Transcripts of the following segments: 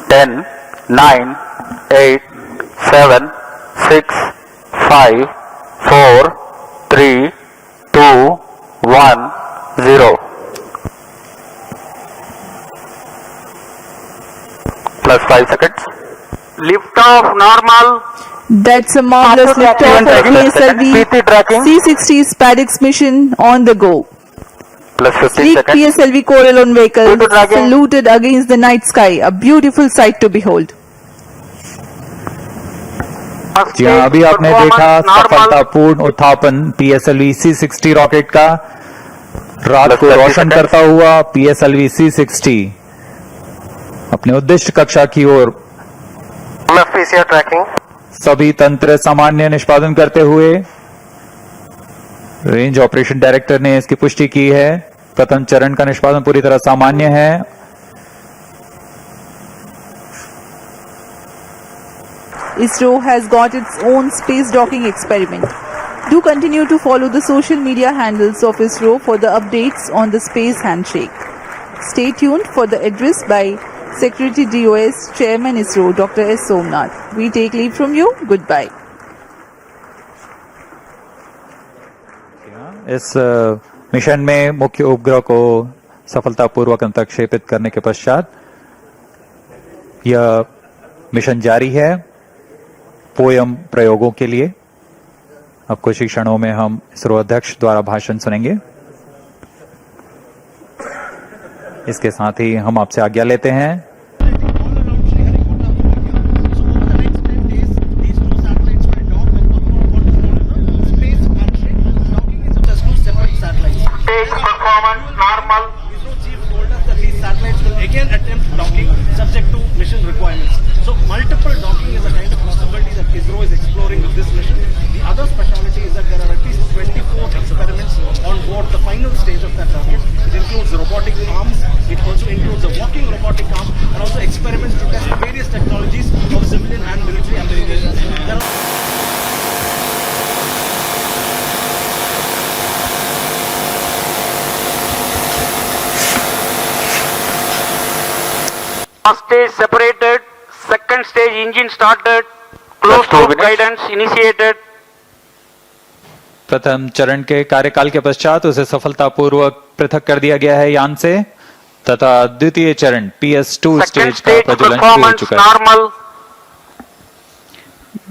10, 9, 8, 7, 6, 5, 4, 3, 2, 1, 0. Plus 5 seconds. Lift off normal. That's a marvelous liftoff of PSLV C-60 SpaceX mission on the go. Plus 15 Sleek seconds. PSLV Corellon vehicle Good tracking. saluted against the night sky, a beautiful sight to behold. जी हाँ, अभी आपने देखा सफलतापूर्ण उत्थापन PSLV C-60 rocket का रात को रोशन करता हुआ PSLV C-60 अपने उद्दिष्ट कक्षा की ओर ट्रैकिंग सभी तंत्र सामान्य निष्पादन करते हुए रेंज ऑपरेशन डायरेक्टर ने इसकी पुष्टि की है। प्रथम चरण का निष्पादन पूरी तरह सामान्य है। ISRO has got its own space docking experiment. Do continue to follow the social media handles of ISRO for the updates on the space handshake. Stay tuned for the address by Secretary DOS, Chairman ISRO, Dr. S. Somnath. We take leave from you. Goodbye. इस mission में मुख्य उपग्रह को सफलतापूर्वक अंतर्क्षेपित करने के पश्चात यह मिशन जारी है पोयम प्रयोगों के लिए। अब कुछ ही क्षणों में हम इसरो अध्यक्ष द्वारा भाषण सुनेंगे। इसके साथ ही हम आपसे आज्ञा लेते हैं। Again attempt docking subject to mission requirements. So multiple docking is a kind of possibility that ISRO is exploring with this mission. The other speciality is that there are at least 24 experiments on board the final stage of that rocket. It includes robotic arms, it also includes a walking robotic arm, and also experiments to test various technologies of civilian and military applications. There are First stage separated, second stage engine started, closed loop guidance initiated. प्रथम चरण के कार्यकाल के पश्चात उसे सफलतापूर्वक पृथक कर दिया गया है यान से तथा द्वितीय चरण PS2 स्टेज का प्रज्वलन शुरू हो चुका है। Normal.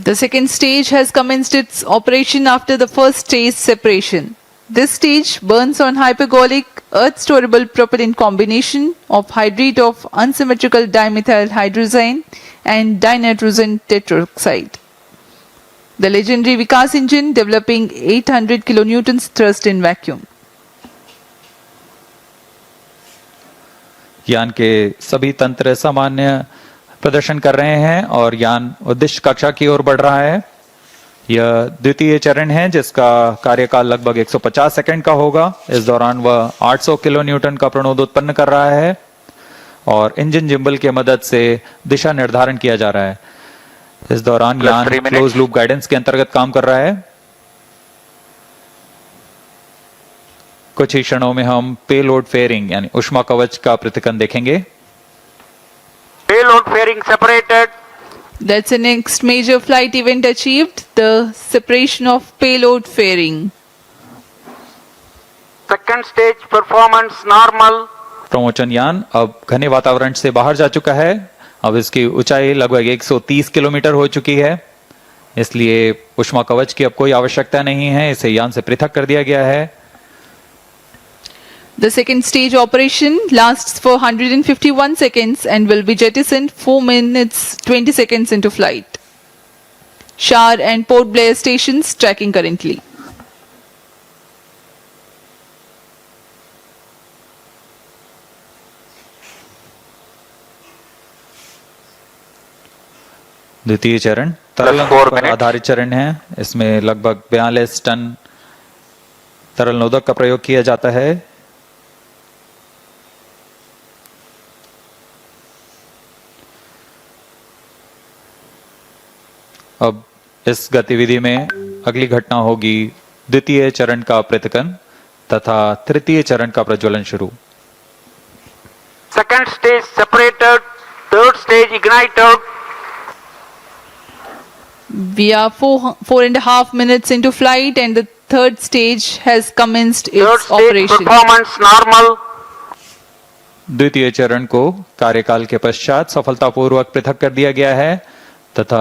The second stage has commenced its operation after the first stage separation. This stage burns on hypergolic earth-storable propellant combination of hydrate of unsymmetrical dimethyl hydrazine and dinitrogen tetroxide. The legendary Vikas engine developing 800 kilonewtons thrust in vacuum. यान के सभी तंत्र सामान्य प्रदर्शन कर रहे हैं और यान उद्दिष्ट कक्षा की ओर बढ़ रहा है। यह द्वितीय चरण है जिसका कार्यकाल लगभग 150 सेकंड का होगा। इस दौरान वह 800 किलो न्यूटन का प्रणोद उत्पन्न कर रहा है और इंजन जिम्बल की मदद से दिशा निर्धारण किया जा रहा है। इस दौरान यान क्लोज लूप गाइडेंस के अंतर्गत काम कर रहा है। कुछ ही क्षणों में हम पेलोड फेयरिंग यानी ऊष्मा कवच का पृथक्करण देखेंगे। Payload fairing separated. That's the next major flight event achieved, the separation of payload fairing. Second stage performance normal. प्रमोचन यान अब घने वातावरण से बाहर जा चुका है। अब इसकी ऊंचाई लगभग 130 किलोमीटर हो चुकी है, इसलिए ऊष्मा कवच की अब कोई आवश्यकता नहीं है। इसे यान से पृथक कर दिया गया है। The second stage operation lasts for 151 seconds and will be jettisoned 4 minutes 20 seconds into flight. Shar and Port Blair stations tracking currently. द्वितीय चरण तरल पर आधारित चरण है। इसमें लगभग 42 टन तरल नोदक का प्रयोग किया जाता है। अब इस गतिविधि में अगली घटना होगी द्वितीय चरण का पृथक्करण तथा तृतीय चरण का प्रज्वलन शुरू। Second stage separated, third stage ignited. We are 4.5 minutes into flight and the third stage has commenced Third its stage operation. performance normal. द्वितीय चरण को कार्यकाल के पश्चात सफलतापूर्वक पृथक कर दिया गया है तथा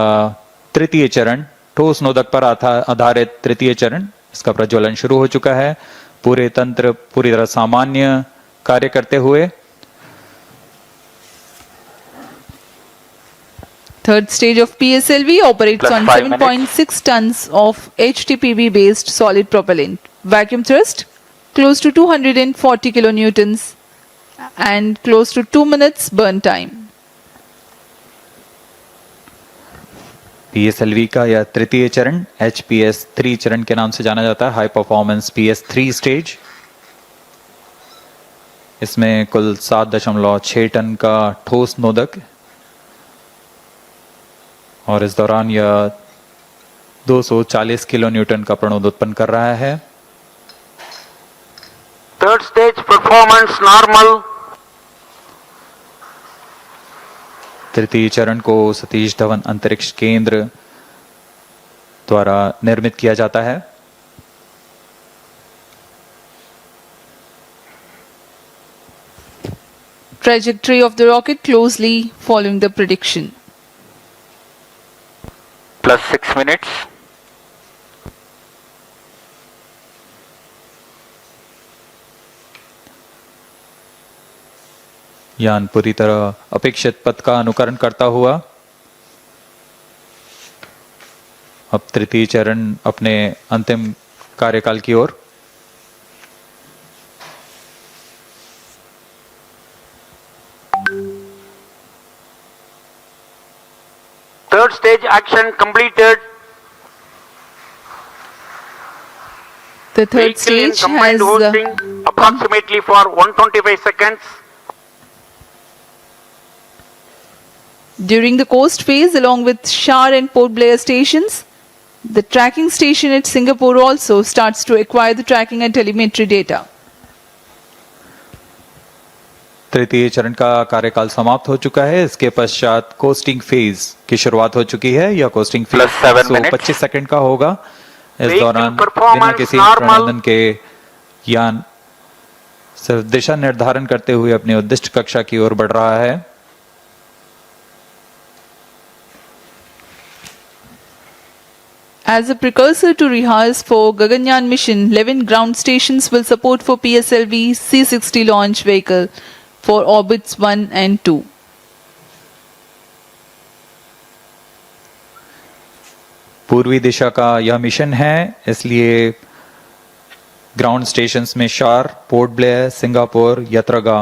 तृतीय चरण ठोस नोदक पर आधारित तृतीय चरण इसका प्रज्वलन शुरू हो चुका है। पूरे तंत्र पूरी तरह सामान्य कार्य करते हुए Third stage of PSLV operates Plus on 5 minutes. 7.6 tons of HTPB based solid propellant. Vacuum thrust close to 240 kilonewtons and close to 2 minutes burn time. PSLV का यह तृतीय चरण HPS 3 चरण के नाम से जाना जाता है, हाई परफॉर्मेंस PS3 स्टेज। इसमें कुल 7.6 टन का ठोस नोदक और इस दौरान यह 240 किलो न्यूटन का प्रणोद उत्पन्न कर रहा है। Third stage performance normal. तृतीय चरण को सतीश धवन अंतरिक्ष केंद्र द्वारा निर्मित किया जाता है। Trajectory of the rocket closely following the prediction. Plus 6 minutes. यान पूरी तरह अपेक्षित पथ का अनुकरण करता हुआ अब तृतीय चरण अपने अंतिम कार्यकाल की ओर। Third stage action completed. The third Vehicle in stage combined has hosting approximately for 125 seconds. during the coast phase along with Shar and Port Blair stations. The tracking station at Singapore also starts to acquire the tracking and telemetry data. तृतीय चरण का कार्यकाल समाप्त हो चुका है। इसके पश्चात कोस्टिंग फेज की शुरुआत हो चुकी है। यह costing phase Plus 7 minutes. 125 second का होगा। इस Vehicle दौरान performance बिना किसी normal. प्रबंधन के यान सिर्फ दिशा निर्धारण करते हुए अपनी उद्दिष्ट कक्षा की ओर बढ़ रहा है। As a precursor to rehearse for Gaganyaan mission, 11 ground stations will support for PSLV C-60 launch vehicle for orbits 1 and 2. पूर्वी दिशा का यह मिशन है, इसलिए ग्राउंड स्टेशंस में शार, पोर्ट ब्लेयर, सिंगापुर, यत्रगा,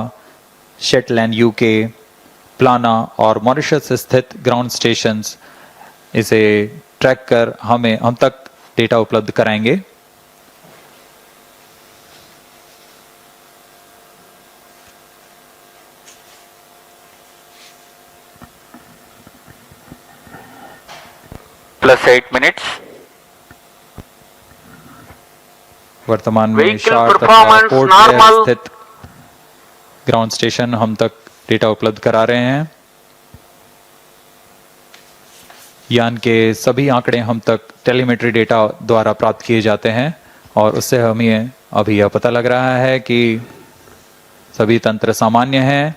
शेटलैंड यूके, प्लाना और मॉरिशस स्थित ग्राउंड स्टेशंस इसे ट्रैक कर हम तक डेटा उपलब्ध कराएंगे। Plus 8 minutes. वर्तमान में Vehicle शार तथा performance पोर्ट ब्लेयर normal. स्थित ग्राउंड स्टेशन हम तक डेटा उपलब्ध करा रहे हैं। यान के सभी आंकड़े हम तक टेलीमेट्री डेटा द्वारा प्राप्त किए जाते हैं और उससे हमें अभी यह पता लग रहा है कि सभी तंत्र सामान्य हैं।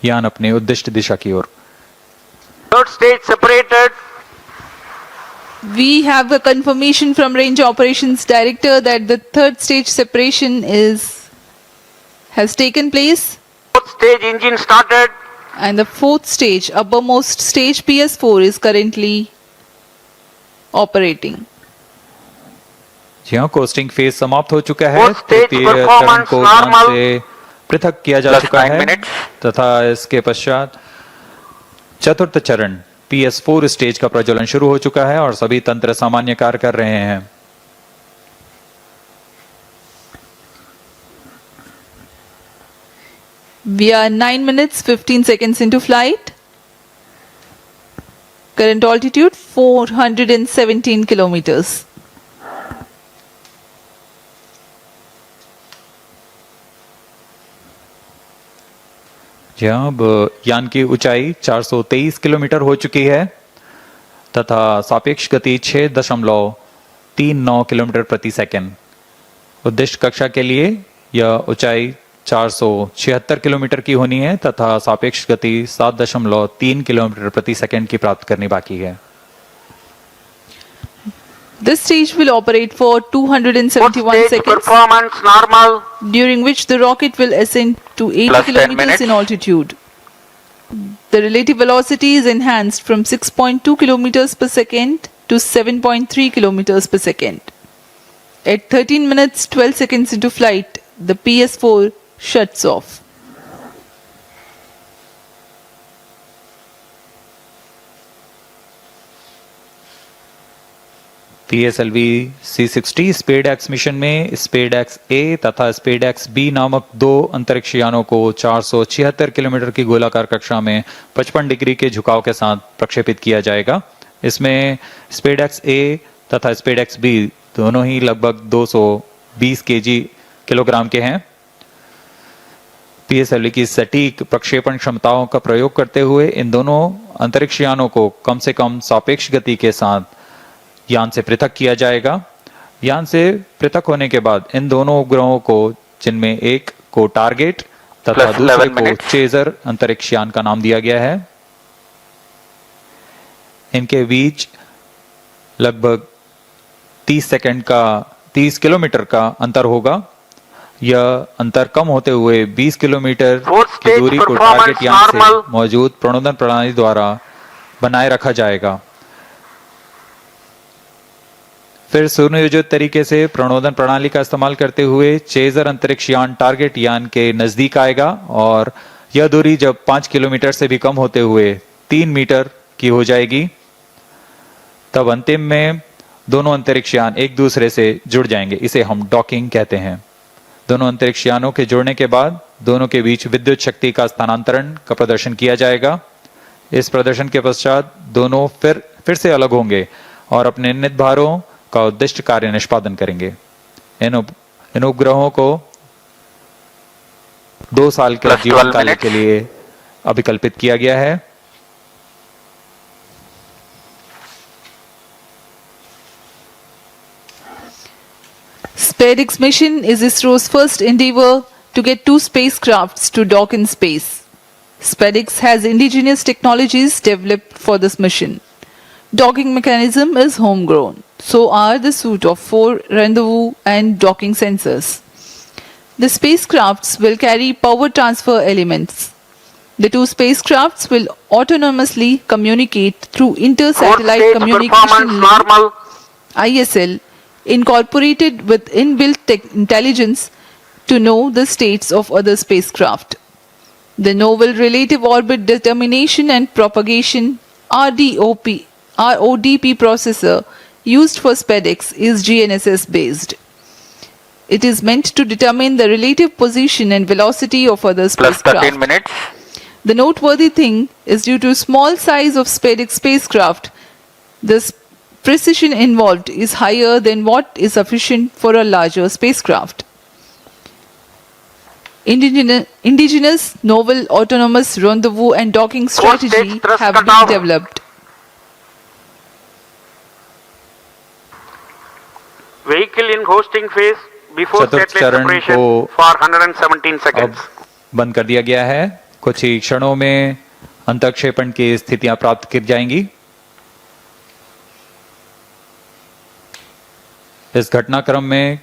यान अपने उद्दिष्ट दिशा की ओर। Third stage separated. We have a confirmation from Range Operations Director that the third stage separation has taken place Fourth stage engine started. and the fourth stage, uppermost stage PS4 is currently operating. जी हाँ, costing phase समाप्त हो चुका है। Fourth stage तृतीय चरण performance को यान normal. से पृथक किया जा Plus चुका 9 है minutes. तथा इसके पश्चात चतुर्थ चरण PS4 स्टेज का प्रज्वलन शुरू हो चुका है और सभी तंत्र सामान्य कार्य कर रहे हैं। We are 9 minutes 15 seconds into flight. Current altitude 417 kilometers. यहाँ अब यान की ऊंचाई 423 किलोमीटर हो चुकी है तथा सापेक्ष गति 6.39 किलोमीटर प्रति सेकंड। उद्दिष्ट कक्षा के लिए यह ऊंचाई 476 किलोमीटर की होनी है तथा सापेक्ष गति 7.3 किलोमीटर प्रति सेकंड की प्राप्त करनी बाकी है। This stage will operate for Fourth 271 stage seconds, performance normal. during which the rocket will ascend to 80 Plus 10 kilometers minutes. in altitude. The relative velocity is enhanced from 6.2 kilometers per second to 7.3 kilometers per second. At 13 minutes 12 seconds into flight, the PS4 shuts off. PSLV C60 SpaDeX mission में SpaDeX ए तथा SpaDeX B नामक दो अंतरिक्ष यानों को 476 kilometre की गोलाकार कक्षा में 55 डिग्री के झुकाव के साथ प्रक्षेपित किया जाएगा। इसमें स्पेडएक्स ए तथा स्पेडएक्स बी दोनों ही लगभग 220 किलोग्राम के हैं। PSLV की सटीक प्रक्षेपण क्षमताओं का प्रयोग करते हुए इन दोनों अंतरिक्ष यानों को कम से कम सापेक्ष गति के साथ यान से पृथक किया जाएगा। यान से पृथक होने के बाद इन दोनों उपग्रहों को, जिनमें एक को टारगेट तथा Plus दूसरे 11 को minutes. चेजर अंतरिक्ष यान का नाम दिया गया है। इनके बीच लगभग 30 किलोमीटर का अंतर होगा। यह अंतर कम होते हुए 20 किलोमीटर Fourth की stage दूरी को performance टारगेट यान से normal. मौजूद प्रणोदन प्रणाली द्वारा बनाए रखा जाएगा। फिर सुनियोजित तरीके से प्रणोदन प्रणाली का इस्तेमाल करते हुए चेजर अंतरिक्ष यान टारगेट यान के नजदीक आएगा और यह दूरी जब 5 किलोमीटर से भी कम होते हुए 3 मीटर की हो जाएगी, तब अंतिम में दोनों अंतरिक्ष यान एक दूसरे से जुड़ जाएंगे। इसे हम डॉकिंग कहते हैं। दोनों अंतरिक्ष यानों के जुड़ने के बाद दोनों के बीच विद्युत शक्ति का स्थानांतरण का प्रदर्शन किया जाएगा। इस प्रदर्शन के पश्चात दोनों फिर से अलग होंगे और अपने निर्धारित भारों का उद्दिष्ट कार्य निष्पादन करेंगे। इन उपग्रहों को 2 साल के Plus जीवन 12 काल minutes. के लिए अभिकल्पित किया गया है। SpaceX mission is ISRO's first endeavor to get two spacecrafts to dock in space. SpaceX has indigenous technologies developed for this mission. Docking mechanism is homegrown. So are the suite of 4 rendezvous and docking sensors. The spacecrafts will carry power transfer elements. The two spacecrafts will autonomously communicate through Fourth inter-satellite stage communication performance link normal. ISL incorporated with inbuilt intelligence to know the states of other spacecraft. The Novel Relative Orbit Determination and Propagation RODP processor used for SpaceX is GNSS based. It is meant to determine the relative position and velocity of other Plus spacecraft. 13 minutes. The noteworthy thing is due to small size of SpaceX spacecraft, the precision involved is higher than what is sufficient for a larger spacecraft. Indigenous novel autonomous rendezvous and docking Fourth stage strategy thrust have cutoff. been developed. Vehicle in hosting phase before चतुर्थ satellite चरण separation को for 117 अब seconds. बंद कर दिया गया है। कुछ ही क्षणों में अंतक्षेपण की स्थितियां प्राप्त की जाएंगी। इस घटनाक्रम में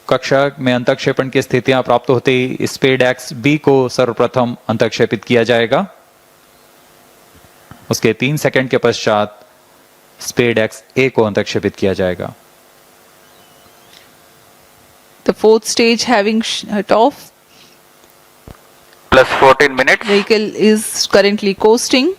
कक्षा में अंतक्षेपण की स्थितियां प्राप्त होते ही स्पेडएक्स बी को सर्वप्रथम अंतक्षेपित किया जाएगा। उसके 3 सेकंड के पश्चात स्पेडएक्स ए को अंतक्षेपित किया जाएगा। The fourth stage having shut off, Plus 14 minutes. vehicle is currently coasting.